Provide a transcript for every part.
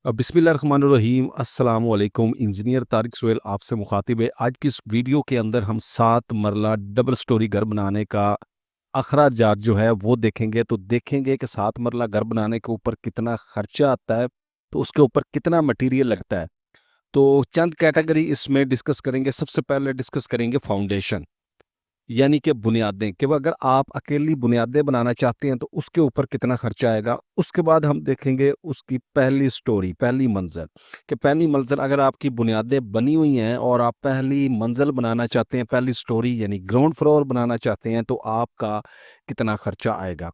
बिस्मिल्लाहिर्रहमानिर्रहीम अस्सलाम वालेकुम। इंजीनियर तारिक सोहेल आपसे मुखातिब है। आज की इस वीडियो के अंदर हम 7 मरला डबल स्टोरी घर बनाने का अखराजात जो है वो देखेंगे। तो देखेंगे कि 7 मरला घर बनाने के ऊपर कितना खर्चा आता है, तो उसके ऊपर कितना मटेरियल लगता है। तो चंद कैटेगरी इसमें डिस्कस करेंगे। सबसे पहले डिस्कस करेंगे फाउंडेशन, यानी कि बुनियादें, कि वो अगर आप अकेली बुनियादें बनाना चाहते हैं तो उसके ऊपर कितना खर्चा आएगा। उसके बाद हम देखेंगे उसकी पहली स्टोरी, पहली मंजिल, कि पहली मंजिल अगर आपकी बुनियादें बनी हुई हैं और आप पहली मंजिल बनाना चाहते हैं, पहली स्टोरी यानी ग्राउंड फ्लोर बनाना चाहते हैं, तो आपका कितना खर्चा आएगा।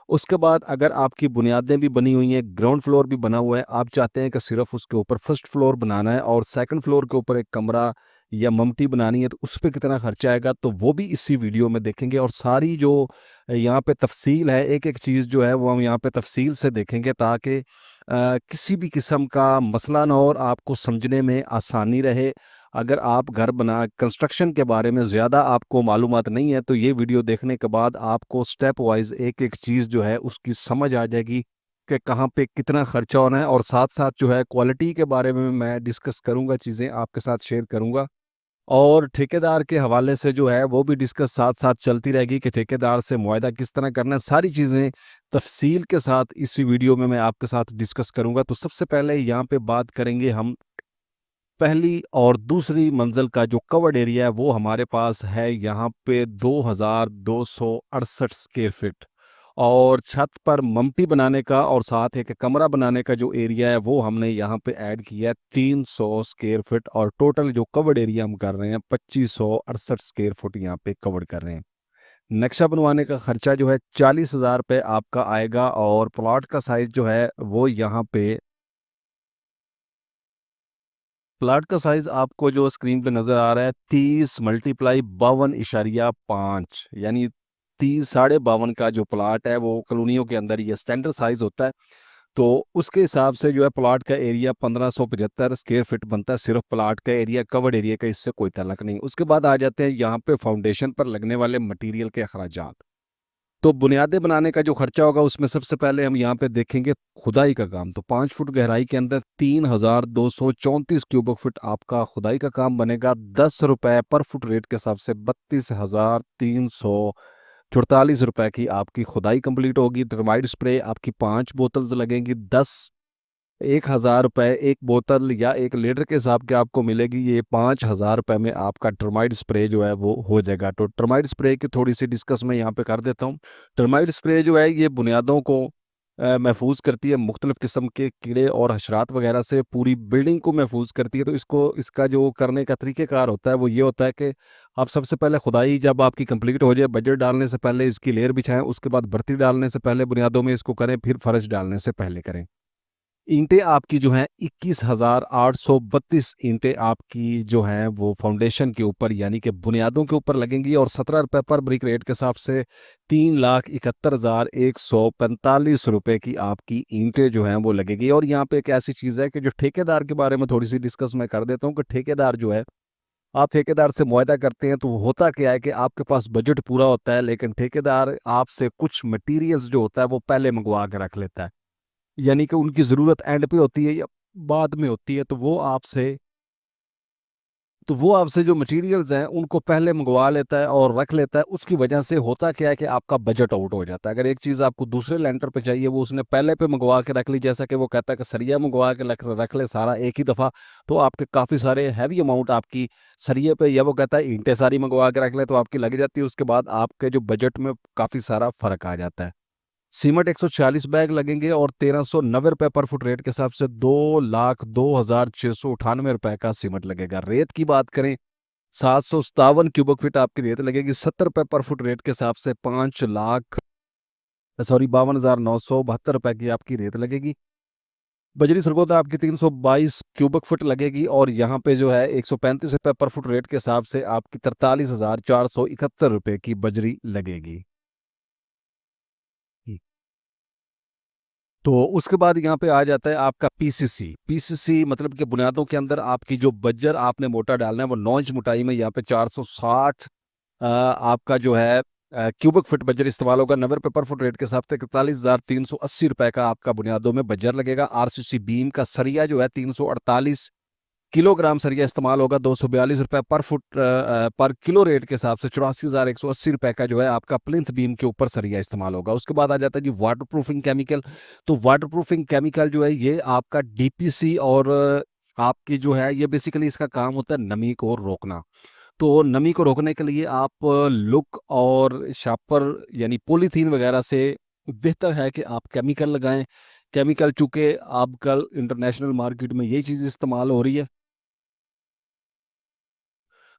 उसके बाद अगर आपकी बुनियादें भी बनी हुई हैं, ग्राउंड फ्लोर भी बना हुआ है, आप चाहते हैं कि सिर्फ उसके ऊपर फर्स्ट फ्लोर बनाना है और सेकंड फ्लोर के ऊपर एक कमरा या ममटी बनानी है, तो उस पे कितना खर्चा आएगा, तो वो भी इसी वीडियो में देखेंगे। और सारी जो यहाँ पे तफसील है, एक एक चीज़ जो है वो हम यहाँ पे तफसील से देखेंगे, ताकि किसी भी किस्म का मसला ना हो और आपको समझने में आसानी रहे। अगर आप घर बना कंस्ट्रक्शन के बारे में ज़्यादा आपको मालूमात नहीं है, तो ये वीडियो देखने के बाद आपको स्टेप वाइज एक एक चीज़ जो है उसकी समझ आ जाएगी कि कहाँ पे कितना खर्चा होना है। और साथ साथ जो है क्वालिटी के बारे में मैं डिस्कस करूँगा, चीज़ें आपके साथ शेयर करूँगा। और ठेकेदार के हवाले से जो है वो भी डिस्कस साथ साथ चलती रहेगी कि ठेकेदार से मुआहदा किस तरह करना है। सारी चीज़ें तफसील के साथ इसी वीडियो में मैं आपके साथ डिस्कस करूँगा। तो सबसे पहले यहाँ पे बात करेंगे हम पहली और दूसरी मंजिल का जो कवर्ड एरिया है, वो हमारे पास है यहाँ पे 2268 स्क्वायर फीट। और छत पर मम्टी बनाने का और साथ एक कमरा बनाने का जो एरिया है वो हमने यहाँ पे ऐड किया है 300 स्क्वायर फीट। और टोटल जो कवर्ड एरिया हम कर रहे हैं 2568 स्क्वायर फुट यहाँ पे कवर कर रहे हैं। नक्शा बनवाने का खर्चा जो है 40,000 रुपये आपका आएगा। और प्लॉट का साइज जो है वो यहाँ पे प्लाट का साइज आपको जो स्क्रीन पे नजर आ रहा है 30 × 52.5, यानी 30 52 का जो प्लाट है वो कॉलोनियों के अंदर ये स्टैंडर्ड साइज होता है। तो उसके हिसाब से जो है प्लाट का एरिया 1575 स्क्वायर फीट बनता है, सिर्फ प्लाट का एरिया, कवर्ड एरिया का इससे कोई ताल्लुक नहीं। उसके बाद आ जाते हैं यहाँ पे फाउंडेशन पर लगने वाले मटेरियल के अखराजात। तो बुनियादें बनाने का जो खर्चा होगा उसमें सबसे पहले हम यहाँ पे देखेंगे खुदाई का काम। तो 5 फुट गहराई के अंदर 3234 क्यूबिक फुट आपका खुदाई का काम बनेगा। 10 रुपए पर फुट रेट के हिसाब से 32,344 रुपए की आपकी खुदाई कंप्लीट होगी। टर्माइट स्प्रे आपकी 5 बोतल्स लगेंगी। 1,000 रुपए एक बोतल या 1 लीटर के हिसाब के आपको मिलेगी। ये 5,000 रुपए में आपका टर्माइट स्प्रे जो है वो हो जाएगा। तो टर्माइट स्प्रे की थोड़ी सी डिस्कस मैं यहाँ पे कर देता हूँ। टर्माइट स्प्रे जो है ये बुनियादों को महफूज करती है मुख्तलिफ किस्म के कीड़े और हशरात वगैरह से, पूरी बिल्डिंग को महफूज करती है। तो इसका जो करने का तरीक़ेकार होता है वो ये होता है कि आप सबसे पहले खुदाई जब आपकी कंप्लीट हो जाए, बजट डालने से पहले इसकी लेयर बिछाएं, उसके बाद भर्ती डालने से पहले बुनियादों में इसको करें, फिर फर्श डालने से पहले करें। ईंटें आपकी जो हैं 21,832 ईंटें आपकी जो हैं वो फाउंडेशन के ऊपर यानी कि बुनियादों के ऊपर लगेंगी। और 17 रुपये पर ब्रिक रेट के हिसाब से 3,71,145 रुपये की आपकी ईंटें जो हैं वो लगेगी। और यहाँ पे एक ऐसी चीज़ है कि जो ठेकेदार के बारे में थोड़ी सी डिस्कस मैं कर देता हूँ कि ठेकेदार जो है, आप ठेकेदार से मुआहदा करते हैं तो होता क्या है कि आपके पास बजट पूरा होता है, लेकिन ठेकेदार आपसे कुछ मटीरियल्स जो होता है वो पहले मंगवा के रख लेता है, यानी कि उनकी ज़रूरत एंड पे होती है या बाद में होती है। तो वो आपसे जो मटेरियल्स हैं उनको पहले मंगवा लेता है और रख लेता है। उसकी वजह से होता क्या है कि आपका बजट आउट हो जाता है। अगर एक चीज़ आपको दूसरे लेंटर पे चाहिए वो उसने पहले पे मंगवा के रख ली, जैसा कि वो कहता है कि सरिया मंगवा के रख ले सारा एक ही दफ़ा, तो आपके काफ़ी सारे हैवी अमाउंट आपकी सरिये पे, या वो कहता है ईंटें सारी मंगवा के रख ले, तो आपकी लग जाती है। उसके बाद आपके जो बजट में काफ़ी सारा फ़र्क आ जाता है। सीमेंट 140 बैग लगेंगे और 1390 रुपये पर फुट रेट के हिसाब से 2,02,698 रुपये का सीमेंट लगेगा। रेत की बात करें 757 क्यूबिक फीट आपकी रेत लगेगी। 70 रुपये पर फुट रेट के हिसाब से 5,52,972 रुपये की आपकी रेत लगेगी। बजरी सरगोदा आपकी 322 क्यूबिक फुट लगेगी। और यहाँ पे जो है 135 रुपये पर फुट रेट के हिसाब से आपकी 43,471 रुपये की बजरी लगेगी। तो उसके बाद यहाँ पे आ जाता है आपका पीसीसी। पीसीसी मतलब कि बुनियादों के अंदर आपकी जो बज्जर आपने मोटा डालना है वो 9 इंच मोटाई में यहाँ पे 460 आपका जो है क्यूबिक फीट बजर इस्तेमाल होगा। 90 रुपये पर फुट रेट के हिसाब से 41,380 रुपए का आपका बुनियादों में बजर लगेगा। आरसीसी बीम का सरिया जो है 348 किलोग्राम सरिया इस्तेमाल होगा। 242 रुपए पर फुट पर किलो रेट के हिसाब से 84,180 रुपए का जो है आपका प्लिंथ बीम के ऊपर सरिया इस्तेमाल होगा। उसके बाद आ जाता है जी वाटर प्रूफिंग केमिकल। तो वाटर प्रूफिंग केमिकल जो है ये आपका डीपीसी और आपकी जो है ये बेसिकली इसका काम होता है नमी को रोकना। तो नमी को रोकने के लिए आप लुक और शापर यानी पॉलीथीन वगैरह से बेहतर है कि आप केमिकल लगाएं। केमिकल चूंकि आजकल इंटरनेशनल मार्केट में यही चीज़ इस्तेमाल हो रही है,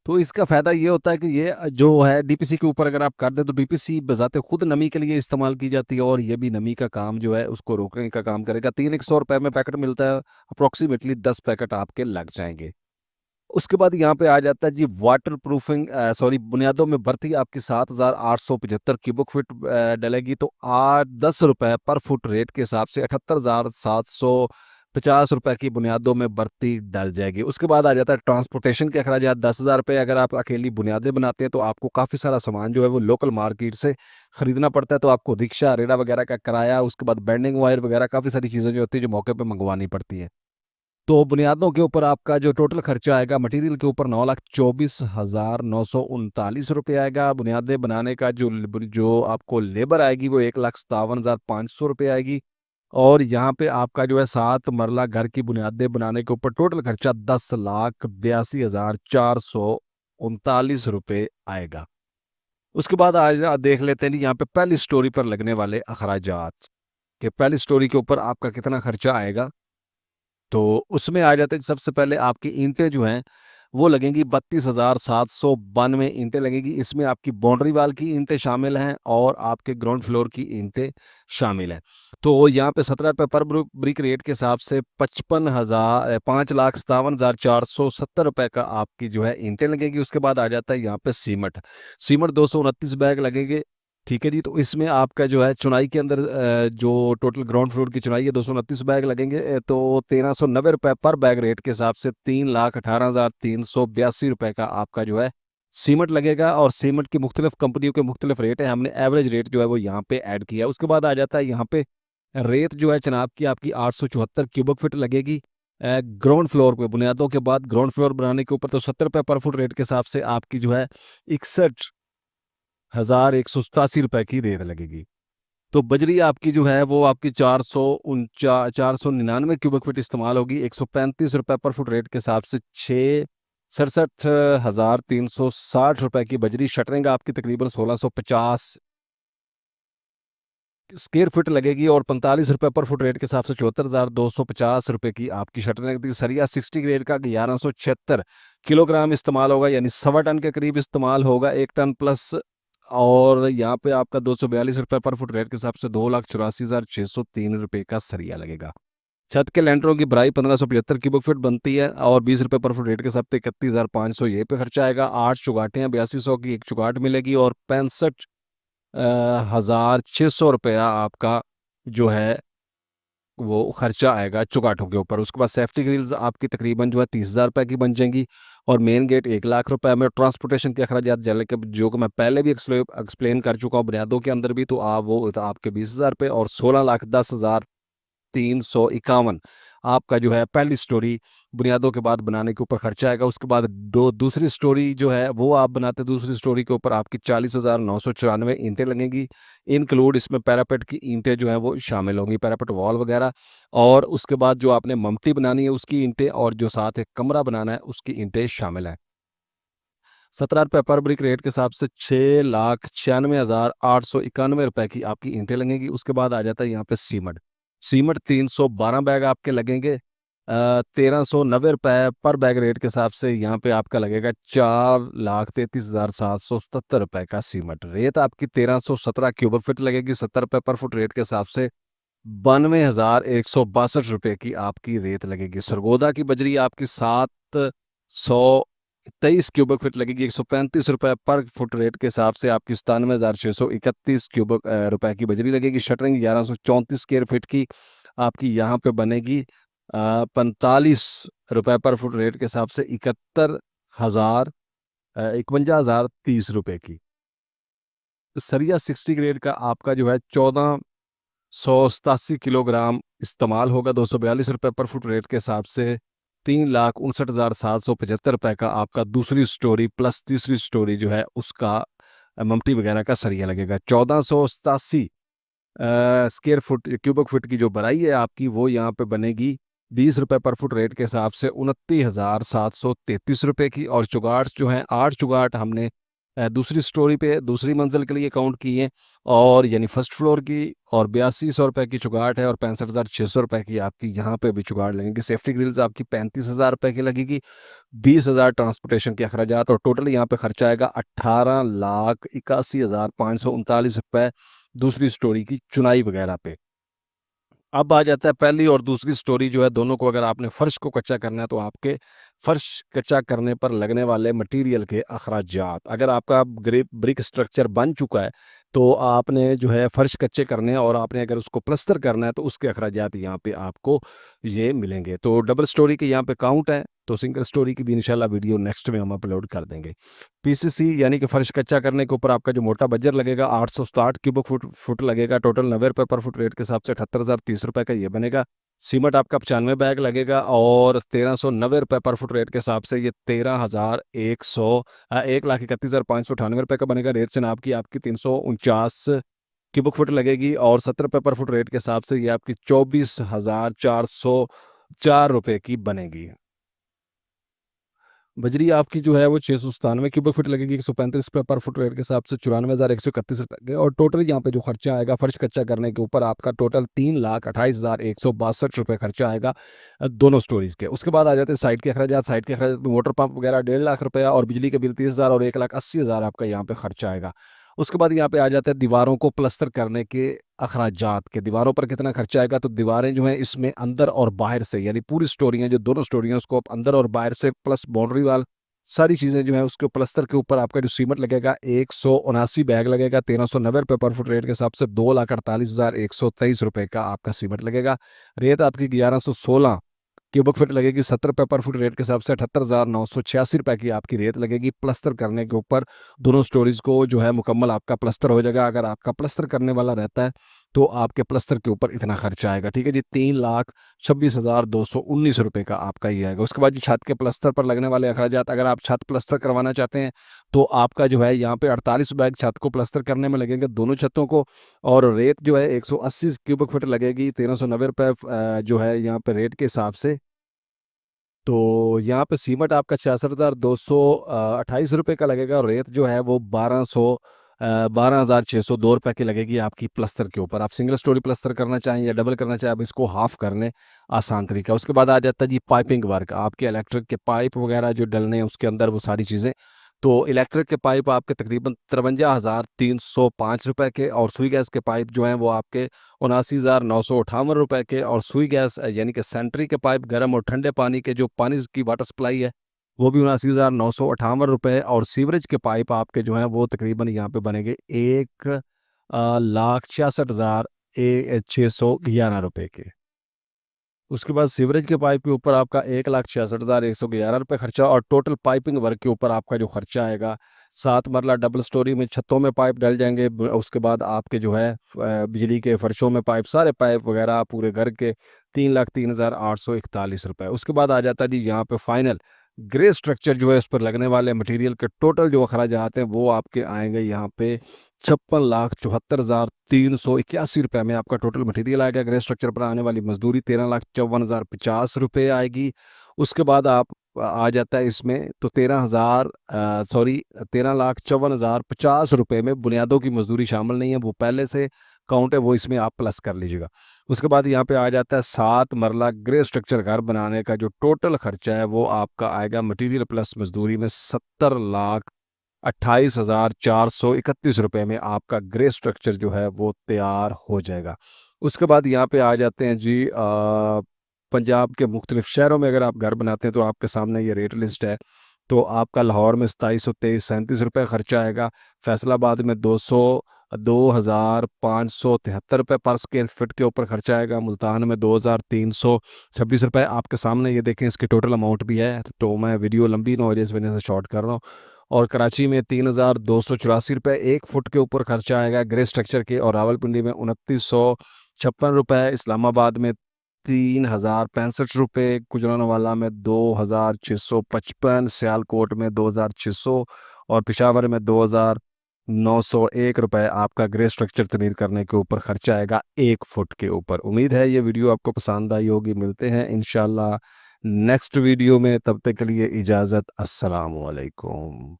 तो इसका फ़ायदा ये होता है कि ये जो है डीपीसी के ऊपर अगर आप कर दें तो डीपीसी बज़ाते खुद नमी के लिए इस्तेमाल की जाती है और ये भी नमी का काम जो है उसको रोकने का काम करेगा। 300 रुपए में पैकेट मिलता है, अप्रोक्सीमेटली 10 पैकेट आपके लग जाएंगे। उसके बाद यहाँ पे आ जाता है जी वाटर प्रूफिंग सॉरी बुनियादों में भर्ती आपकी 7,875 क्यूबिक फीट डलेगी। तो 10 रुपए पर फुट रेट के हिसाब से 78,750 रुपए की बुनियादों में भर्ती डल जाएगी। उसके बाद आ जाता है ट्रांसपोर्टेशन के अखराजात 10,000 रुपये। अगर आप अकेली बुनियादें बनाते हैं तो आपको काफ़ी सारा सामान जो है वो लोकल मार्केट से खरीदना पड़ता है। तो आपको रिक्शा रेड़ा वगैरह का किराया, उसके बाद बेंडिंग वायर वगैरह काफ़ी सारी चीज़ें जो होती है जो मौके पर मंगवानी पड़ती है। तो बुनियादों के ऊपर आपका जो टोटल खर्चा आएगा मटेरियल के ऊपर 9,24,939 रुपये आएगा। बुनियादें बनाने का जो आपको लेबर आएगी वो 1,57,500 रुपये आएगी। और यहाँ पे आपका जो है 7 मरला घर की बुनियादें बनाने के ऊपर टोटल खर्चा 10,82,439 रुपये आएगा। उसके बाद आज देख लेते हैं जी यहाँ पे पहली स्टोरी पर लगने वाले अखराजात कि पहली स्टोरी के ऊपर आपका कितना खर्चा आएगा। तो उसमें आ जाते हैं सबसे पहले आपकी ईंटें जो हैं वो लगेंगी 32,792 ईंटें लगेगी। इसमें आपकी बाउंड्री वाल की ईंटें शामिल हैं और आपके ग्राउंड फ्लोर की ईंटें शामिल हैं। तो यहाँ पे 17 रुपये पर ब्रिक रेट के हिसाब से 5,57,470 रुपये का आपकी जो है ईंटें लगेगी। उसके बाद आ जाता है यहाँ पे सीमेंट। सीमेंट 229 बैग लगेंगे। ठीक है जी। तो इसमें आपका जो है चुनाई के अंदर जो टोटल ग्राउंड फ्लोर की चुनाई है 229 बैग लगेंगे। तो 1,390 रुपये पर बैग रेट के हिसाब से 3,18,382 रुपये का आपका जो है सीमेंट लगेगा। और सीमेंट की मुख्तलिफ कंपनियों के मुख्तलिफ रेट है, हमने एवरेज रेट जो है वो यहाँ पे ऐड किया। उसके बाद आ जाता है यहाँ पे रेत जो है जनाब की आपकी 874 क्यूबिक फीट लगेगी ग्राउंड फ्लोर पे। बुनियादों के बाद ग्राउंड फ्लोर बनाने के ऊपर तो 70 रुपये पर फुट रेट के हिसाब से आपकी जो है 61,187 रुपए की रेत लगेगी। तो बजरी आपकी जो है वो आपकी 499 क्यूबिक फीट इस्तेमाल होगी। 135 रुपए पर फुट रेट के हिसाब से 67,360 रुपए की बजरी। शटरिंग आपकी तकरीबन 1,650 स्क्वायर फीट लगेगी और 45 रुपए पर फुट रेट के हिसाब से 74,250 रुपए की आपकी शटरिंग लगेगी। सरिया 60 ग्रेड का 1176 किलोग्राम इस्तेमाल होगा, यानी 1.25 टन के करीब इस्तेमाल होगा, 1 टन प्लस। और यहाँ पे आपका 242 रुपये पर फुट रेट के हिसाब से 2,84,603 रुपये का सरिया लगेगा। छत के लेंटरों की भराई 1,575 क्यूबिक फीट बनती है और 20 रुपये पर फुट रेट के हिसाब से 31,500 ये पे खर्चा आएगा। 8 चुगाटें 8200 की एक चुगाट मिलेगी और 65,600 रुपया आपका जो है वो खर्चा आएगा चुगाटों के ऊपर। उसके बाद सेफ्टी ग्रिल्स आपकी तकरीबन जो है 30,000 रुपये की बन जाएंगी और मेन गेट 1,00,000 रुपये में। ट्रांसपोर्टेशन के अखराजात जल के जो कि मैं पहले भी एक्सप्लेन कर चुका हूँ बुनियादों के अंदर भी, तो आप वो तो आपके 20,000 रुपये और 16,10,351 आपका जो है पहली स्टोरी बुनियादों के बाद बनाने के ऊपर खर्चा आएगा। उसके बाद दूसरी स्टोरी जो है वो आप बनाते, दूसरी स्टोरी के ऊपर आपकी 40,994 ईंटें लगेंगी। इंक्लूड इसमें पैरापेट की ईंटें जो हैं वो शामिल होंगी, पैरापेट वॉल वगैरह। और उसके बाद जो आपने ममटी बनानी है उसकी ईंटें और जो साथ एक कमरा बनाना है उसकी ईंटें शामिल हैं। 17 रुपये पर ब्रिक रेट के हिसाब से 6,96,891 रुपए की आपकी ईंटें लगेंगी। उसके बाद आ जाता है यहाँ पे सीमेंट। सीमेंट 312 बैग आपके लगेंगे 1,390 रुपए पर बैग रेट के हिसाब से यहाँ पे आपका लगेगा 4,33,777 रुपए का सीमेंट। रेत आपकी 1,317 क्यूबिक फीट लगेगी 70 रुपए पर फुट रेट के हिसाब से 92,162 रुपए की आपकी रेत लगेगी। सरगोदा की बजरी आपकी 723 क्यूबिक फीट लगेगी 135 रुपए पर फुट रेट के हिसाब से आपकी 97,631 क्यूबिक रुपए की बजरी लगेगी। शटरिंग 1,134 स्क्वायर फीट की आपकी यहाँ पे बनेगी 45 रुपए पर फुट रेट के हिसाब से 51,030 रुपए की। सरिया 60 ग्रेड का आपका जो है 1487 किलोग्राम इस्तेमाल होगा, 242 रुपये पर फुट रेट के हिसाब से। 3,59,775 रुपये का आपका दूसरी स्टोरी प्लस तीसरी स्टोरी जो है उसका ममटी वगैरह का सरिया लगेगा। 1487 स्क्वायर फुट क्यूबिक फुट की जो बनाई है आपकी, वो यहाँ पे बनेगी 20 रुपये पर फुट रेट के हिसाब से 29,733 रुपये की। और चुगाट जो है 8 चुगाट हमने दूसरी स्टोरी पे दूसरी मंजिल के लिए काउंट की है, और यानी फर्स्ट फ्लोर की, और 8200 रुपये की चुगाट है, और 65,600 रुपये की आपकी यहाँ पे भी चुगाट लगेगी। सेफ्टी ग्रिल्स आपकी 35,000 रुपये की लगेगी, 20,000 ट्रांसपोर्टेशन के अखराजात, और टोटल यहाँ पे खर्चा आएगा 18,81,539 रुपये दूसरी स्टोरी की चुनाई वगैरह पे। अब आ जाता है पहली और दूसरी स्टोरी जो है, दोनों को अगर आपने फर्श को कच्चा करना है तो आपके फर्श कच्चा करने पर लगने वाले मटेरियल के अखराजात। अगर आपका ब्रिक स्ट्रक्चर बन चुका है तो आपने जो है फर्श कच्चे करने हैं, और आपने अगर उसको प्लस्तर करना है तो उसके अखराजात यहाँ पे आपको ये मिलेंगे। तो डबल स्टोरी के यहाँ पे काउंट है, तो सिंगल स्टोरी की भी इंशाल्लाह वीडियो नेक्स्ट में हम अपलोड कर देंगे। पीसीसी यानी कि फर्श कच्चा करने के ऊपर आपका जो मोटा बजर लगेगा 860 क्यूबिक फुट लगेगा, टोटल 90 रुपये पर फुट रेट के हिसाब से 78,030 रुपये का ये बनेगा। सीमेंट आपका 95 बैग लगेगा, और 1390 रुपये पर फुट रेट के हिसाब से ये 1,31,598 रुपये का बनेगा। रेत चनाब की आपकी 349 क्यूबिक फुट लगेगी, और 70 रुपये पर फुट रेट के हिसाब से ये आपकी 24,404 रुपये की बनेगी। बजरी आपकी जो है वो 697 क्यूबिक फुट लगेगी, 135 रुपये पर फुट रेट के हिसाब से 94,131 रुपये। और टोटल यहाँ पे जो खर्चा आएगा फर्श कच्चा करने के ऊपर आपका टोटल 3,28,162 रुपये खर्चा आएगा दोनों स्टोरीज के। उसके बाद आ जाते हैं साइड के अखराजात। साइड के अखराजात में मोटर पंप वगैरह 1.5 लाख रुपया, और बिजली के बिल 30,000, और 1,80,000 आपका यहाँ पे खर्चा आएगा। उसके बाद यहाँ पे आ जाता है दीवारों को प्लस्तर करने के अखराजात के। दीवारों पर कितना खर्चा आएगा, तो दीवारें जो हैं इसमें अंदर और बाहर से, यानी पूरी स्टोरियाँ जो दोनों स्टोरियाँ उसको आप अंदर और बाहर से प्लस बाउंड्री वाल सारी चीज़ें जो है उसके प्लस्तर के ऊपर आपका जो सीमेंट लगेगा 179 बैग लगेगा, 1390 रुपये पर फुट रेट के हिसाब से 2,48,123 रुपये का आपका सीमेंट लगेगा। रेत आपकी 1116 क्यूबिक फुट लगेगी, 70 रुपये पर फुट रेट के हिसाब से 78,986 रुपये की आपकी रेत लगेगी। प्लस्तर करने के ऊपर दोनों स्टोरीज को जो है मुकम्मल आपका प्लस्तर हो जाएगा। अगर आपका प्लस्तर करने वाला रहता है तो आपके प्लस्तर के ऊपर इतना खर्चा आएगा, ठीक है जी, 3,26,219 रुपये का आपका ये आएगा। उसके बाद जी छत के प्लस्तर पर लगने वाले अखराजात, अगर आप छत प्लस्तर करवाना चाहते हैं तो आपका जो है यहाँ पे 48 बैग छत को प्लस्तर करने में लगेंगे दोनों छतों को, और रेत जो है 180 क्यूबिक फुट लगेगी, 1390 रुपये जो है यहाँ पे रेट के हिसाब से। तो यहाँ पे सीमेंट आपका 66,228 रुपये का लगेगा, और रेत जो है वो 12,602 रुपये की लगेगी आपकी प्लस्तर के ऊपर। आप सिंगल स्टोरी प्लस्तर करना चाहें या डबल करना चाहें, आप इसको हाफ कर लें, आसान तरीका। उसके बाद आ जाता है जी पाइपिंग वर्क, आपके इलेक्ट्रिक के पाइप वगैरह जो डलने हैं उसके अंदर वो सारी चीज़ें। तो इलेक्ट्रिक के पाइप आपके तकरीबन 53,305 रुपये के, और सुई गैस के पाइप जो हैं वो आपके 79,958 रुपये के, और सुई गैस यानी कि सेंट्री के पाइप गर्म और ठंडे पानी के जो पानी की वाटर सप्लाई है वो भी 79,958 रुपये, और सीवरेज के पाइप आपके जो हैं वो तकरीबन यहाँ पे बनेंगे 1,66,611 रुपये के। उसके बाद सीवरेज के पाइप के ऊपर आपका 1,66,111 रुपये खर्चा, और टोटल पाइपिंग वर्क के ऊपर आपका जो खर्चा आएगा 7 मरला डबल स्टोरी में छतों में पाइप डल जाएंगे। उसके बाद आपके जो है बिजली के फर्शों में पाइप, सारे पाइप वगैरह पूरे घर के 3,03,841 रुपये। उसके बाद आ जाता है जी यहाँ पे फाइनल ग्रे स्ट्रक्चर जो है इस पर लगने वाले मटेरियल के टोटल जो अखराजात हैं वो आपके आएंगे यहाँ पे 56,74,381 रुपये में आपका टोटल मटेरियल आएगा। ग्रे स्ट्रक्चर पर आने वाली मजदूरी 13,54,050 रुपये आएगी। उसके बाद आप आ जाता है इसमें तो 13,54,050 रुपये में बुनियादों की मजदूरी शामिल नहीं है, वो पहले से काउंट है, वो इसमें आप प्लस कर लीजिएगा। उसके बाद यहाँ पे आ जाता है 7 मरला ग्रे स्ट्रक्चर घर बनाने का जो टोटल खर्चा है वो आपका आएगा मटेरियल प्लस मजदूरी में 70,28,431 रुपये में आपका ग्रे स्ट्रक्चर जो है वो तैयार हो जाएगा। उसके बाद यहाँ पे आ जाते हैं जी पंजाब के मुख्तलिफ शहरों में अगर आप घर बनाते हैं तो आपके सामने ये रेट लिस्ट है। तो आपका लाहौर में 27,37 रुपये खर्चा आएगा, फैसलाबाद में 2,573 रुपये पर स्क्वायर फिट के ऊपर खर्चा आएगा, मुल्तान में 2,326 रुपये। आपके सामने ये देखें इसकी टोटल अमाउंट भी है, तो मैं वीडियो लंबी ना हो जाए इस वजह से शॉर्ट कर रहा हूँ। और कराची में 3,284 रुपये 1 फुट के ऊपर खर्चा आएगा ग्रे स्ट्रक्चर के, और रावलपिंडी में 2,956 रुपये, इस्लामाबाद में 3,065 रुपये, गुजरांवाला में 2,655, सियालकोट में 2,600 और पेशावर में 2,901 रुपये आपका ग्रे स्ट्रक्चर तमीर करने के ऊपर खर्चा आएगा 1 फुट के ऊपर। उम्मीद है ये वीडियो आपको पसंद आई होगी। मिलते हैं इंशाल्लाह नेक्स्ट वीडियो में, तब तक के लिए इजाज़त। अस्सलाम वालेकुम।